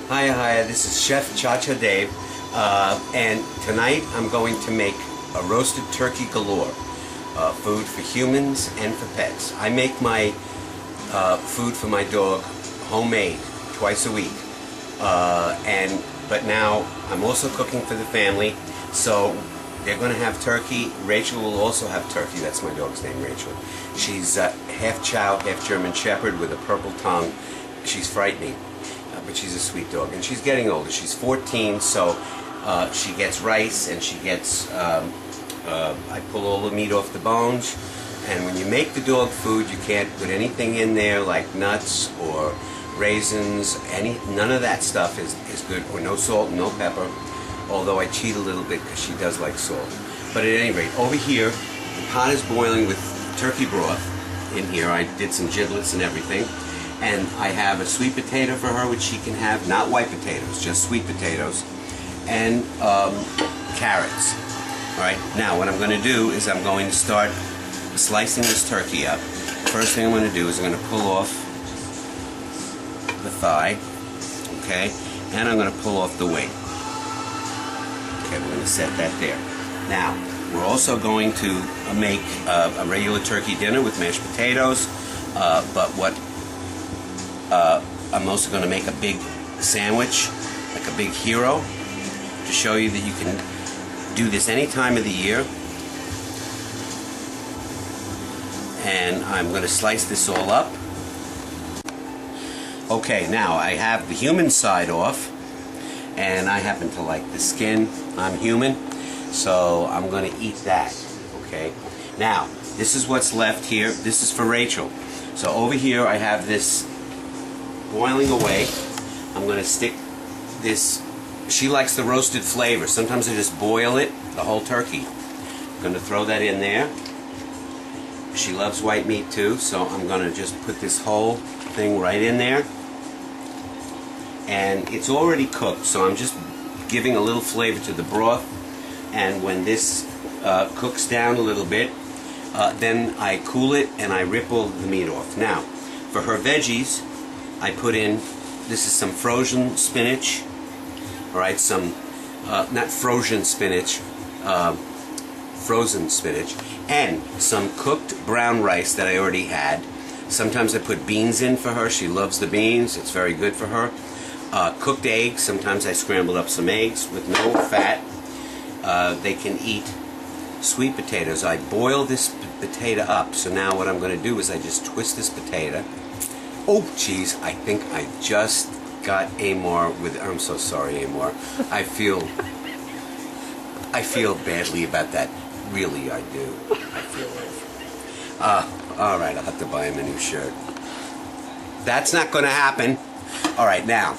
Hi, this is Chef Cha-Cha Dave, and tonight I'm going to make a roasted turkey galore, food for humans and for pets. I make my food for my dog homemade twice a week, but now I'm also cooking for the family, so they're going to have turkey. Rachel will also have turkey. That's my dog's name, Rachel. She's half Chow, half German Shepherd with a purple tongue. She's frightening. But she's a sweet dog, and she's getting older. She's 14, so she gets rice, and she gets, I pull all the meat off the bones, and when you make the dog food, you can't put anything in there like nuts or raisins, none of that stuff is good, or no salt, no pepper, although I cheat a little bit because she does like salt. But at any rate, over here, the pot is boiling with turkey broth in here. I did some giblets and everything. And I have a sweet potato for her, which she can have, not white potatoes, just sweet potatoes, and carrots. All right, now what I'm going to do is I'm going to start slicing this turkey up. First thing I'm going to do is I'm going to pull off the thigh, okay, and I'm going to pull off the wing. Okay, we're going to set that there. Now, we're also going to make a regular turkey dinner with mashed potatoes, but what I'm also going to make a big sandwich, like a big hero, to show you that you can do this any time of the year. And I'm going to slice this all up. Okay, now I have the human side off, and I happen to like the skin. I'm human, so I'm going to eat that. Okay, now this is what's left here. This is for Rachel. So over here I have this boiling away. I'm going to stick this. She likes the roasted flavor. Sometimes I just boil it, the whole turkey. I'm going to throw that in there. She loves white meat too, so I'm going to just put this whole thing right in there. And it's already cooked, so I'm just giving a little flavor to the broth. And when this cooks down a little bit, then I cool it and I rip all the meat off. Now, for her veggies, I put in, this is some frozen spinach, alright, some, not frozen spinach, frozen spinach, and some cooked brown rice that I already had. Sometimes I put beans in for her. She loves the beans. It's very good for her. Cooked eggs. Sometimes I scrambled up some eggs with no fat. They can eat sweet potatoes. I boil this potato up, so now what I'm going to do is I just twist this potato. Oh, geez, I think I just got Amor with, I'm so sorry, Amor. I feel badly about that. Really, I do. I feel awful. All right, I'll have to buy him a new shirt. That's not going to happen. All right, now.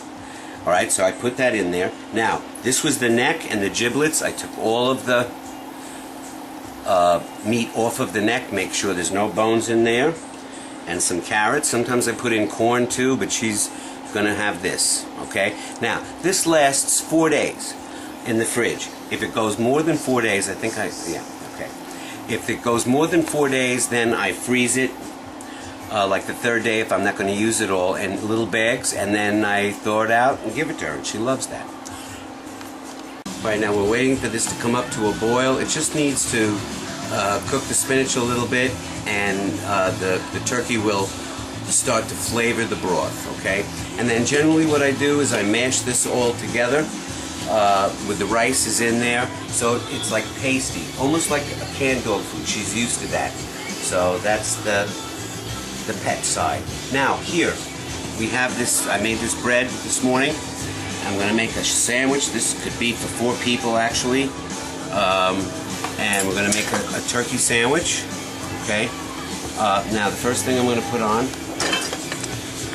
All right, so I put that in there. Now, this was the neck and the giblets. I took all of the meat off of the neck, make sure there's no bones in there. And some carrots. Sometimes I put in corn too, but she's gonna have this. Okay. Now this lasts 4 days in the fridge. If it goes more than 4 days, I think yeah. Okay. If it goes more than 4 days, then I freeze it. Like the third day, if I'm not going to use it all, in little bags, and then I thaw it out and give it to her, and she loves that. Right now, we're waiting for this to come up to a boil. It just needs to cook the spinach a little bit, and the turkey will start to flavor the broth, okay? And then generally what I do is I mash this all together with the rice is in there, so it's like pasty, almost like a canned dog food. She's used to that. So that's the pet side. Now here, we have this, I made this bread this morning. I'm going to make a sandwich. This could be for 4 people actually. And we're going to make a turkey sandwich. Okay. Now the first thing I'm going to put on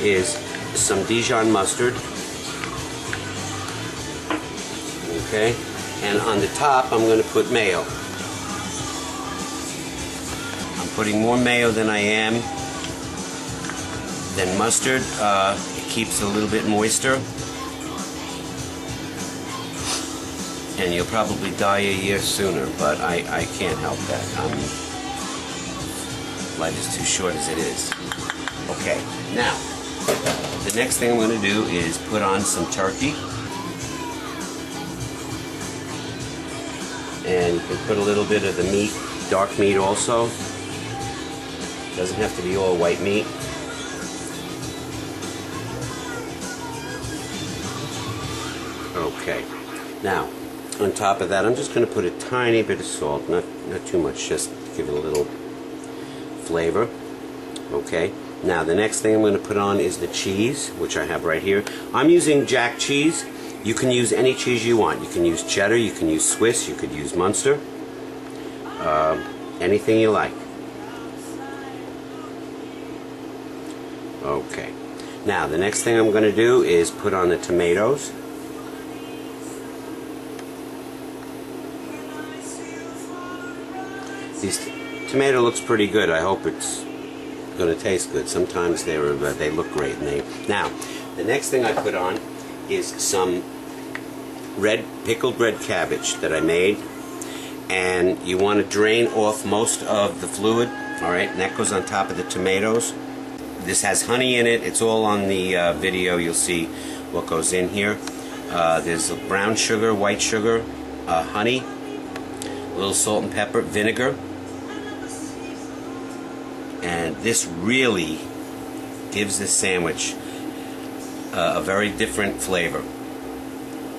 is some Dijon mustard. Okay. And on the top I'm going to put mayo. I'm putting more mayo than I am than mustard. It keeps it a little bit moister. And you'll probably die a year sooner, but I can't help that. Life is too short as it is. Okay, now the next thing I'm going to do is put on some turkey. And you can put a little bit of the meat, dark meat also. Doesn't have to be all white meat. Okay. Now, on top of that, I'm just going to put a tiny bit of salt, not too much, just to give it a little flavor. Okay. Now, the next thing I'm going to put on is the cheese, which I have right here. I'm using Jack cheese. You can use any cheese you want. You can use cheddar, you can use Swiss, you could use Munster. Anything you like. Okay. Now, the next thing I'm going to do is put on the tomatoes. This tomato looks pretty good. I hope it's going to taste good. Sometimes they look great. Now, the next thing I put on is some pickled red cabbage that I made, and you want to drain off most of the fluid. Alright, and that goes on top of the tomatoes. This has honey in it. It's all on the video. You'll see what goes in here. There's brown sugar, white sugar, honey, a little salt and pepper, vinegar, and this really gives this sandwich a very different flavor,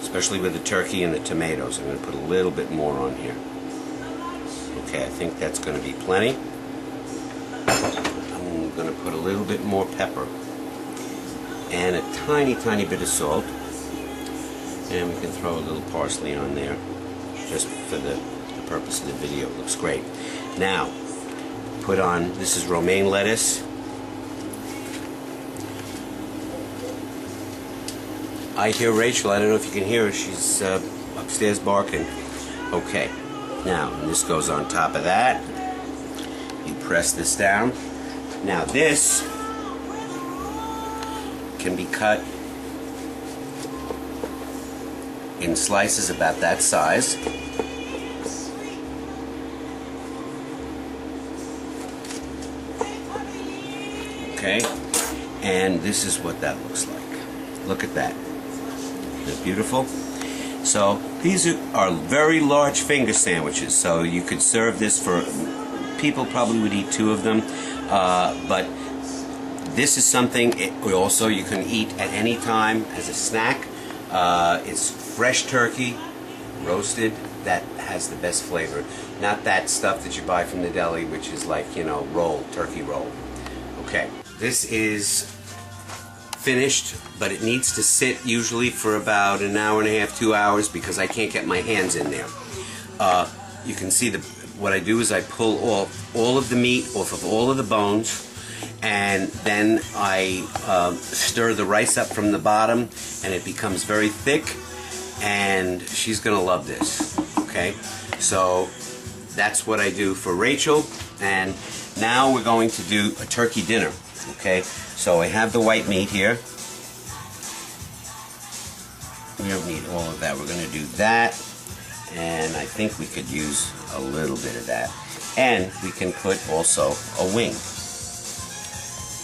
especially with the turkey and the tomatoes. I'm going to put a little bit more on here. Okay, I think that's going to be plenty. I'm going to put a little bit more pepper and a tiny bit of salt, and we can throw a little parsley on there just for the purpose of the video. It looks great. Now, put on, this is romaine lettuce. I hear Rachel. I don't know if you can hear her. She's upstairs barking. Okay. Now, this goes on top of that. You press this down. Now, this can be cut in slices about that size. Okay. And this is what that looks like. Look at that. Isn't it beautiful? So these are very large finger sandwiches, so you could serve this for, people probably would eat 2 of them, but this is something also you can eat at any time as a snack. It's fresh turkey, roasted, that has the best flavor. Not that stuff that you buy from the deli, which is like, you know, turkey roll. Okay, this is finished, but it needs to sit usually for about an hour and a half, 2 hours, because I can't get my hands in there. You can see what I do is I pull off all of the meat off of all of the bones, and then I stir the rice up from the bottom, and it becomes very thick, and she's gonna love this. Okay, so that's what I do for Rachel, and now we're going to do a turkey dinner. Okay, so I have the white meat here. We don't need all of that. We're going to do that, and I think we could use a little bit of that. And we can put also a wing,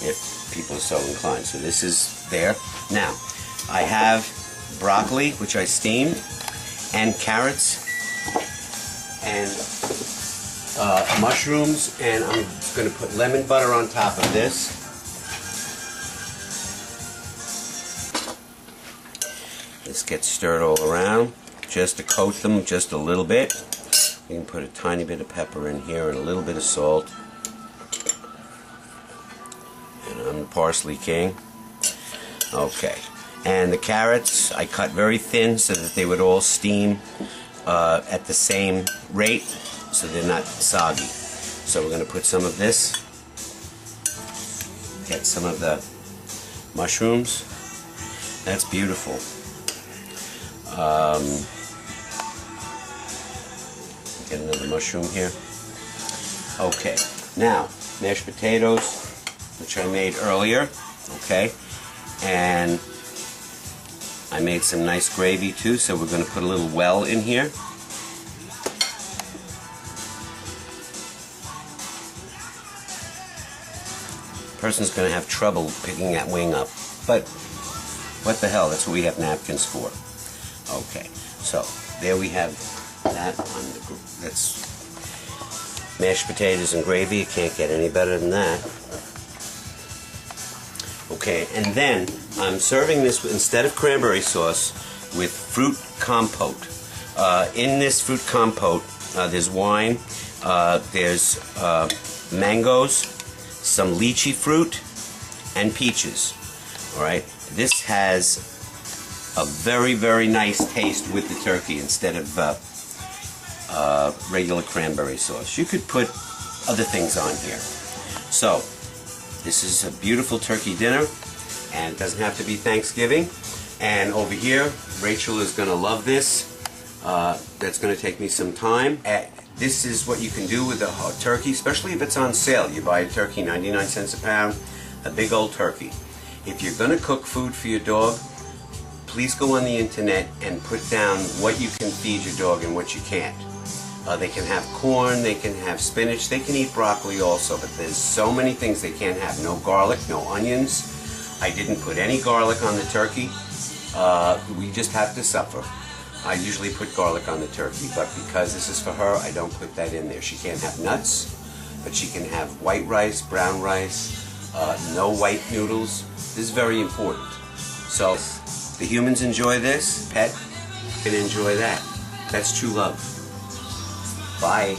if people are so inclined. So this is there. Now, I have broccoli, which I steamed, and carrots, and mushrooms, and I'm going to put lemon butter on top of this. This gets stirred all around just to coat them just a little bit. You can put a tiny bit of pepper in here and a little bit of salt. And I'm the parsley king. Okay. And the carrots I cut very thin so that they would all steam at the same rate, so they're not soggy. So we're going to put some of this, get some of the mushrooms. That's beautiful. Get another mushroom here. Okay, now mashed potatoes, which I made earlier. Okay, and I made some nice gravy too, so we're going to put a little well in here. Person's going to have trouble picking that wing up. but what the hell, that's what we have napkins for. Okay, so there we have that on the, that's mashed potatoes and gravy. You can't get any better than that. Okay, and then I'm serving this instead of cranberry sauce with fruit compote. In this fruit compote, there's wine, there's mangoes, some lychee fruit, and peaches. All right, this has a very, very nice taste with the turkey instead of regular cranberry sauce. You could put other things on here. So this is a beautiful turkey dinner, and it doesn't have to be Thanksgiving. And over here, Rachel is going to love this. That's going to take me some time. This is what you can do with a turkey, especially if it's on sale. You buy a turkey, 99 cents a pound, a big old turkey. If you're going to cook food for your dog, please go on the internet and put down what you can feed your dog and what you can't. They can have corn, they can have spinach, they can eat broccoli also, but there's so many things they can't have. No garlic, no onions. I didn't put any garlic on the turkey. We just have to suffer. I usually put garlic on the turkey, but because this is for her, I don't put that in there. She can't have nuts, but she can have white rice, brown rice, no white noodles. This is very important. So the humans enjoy this, pet can enjoy that. That's true love. Bye.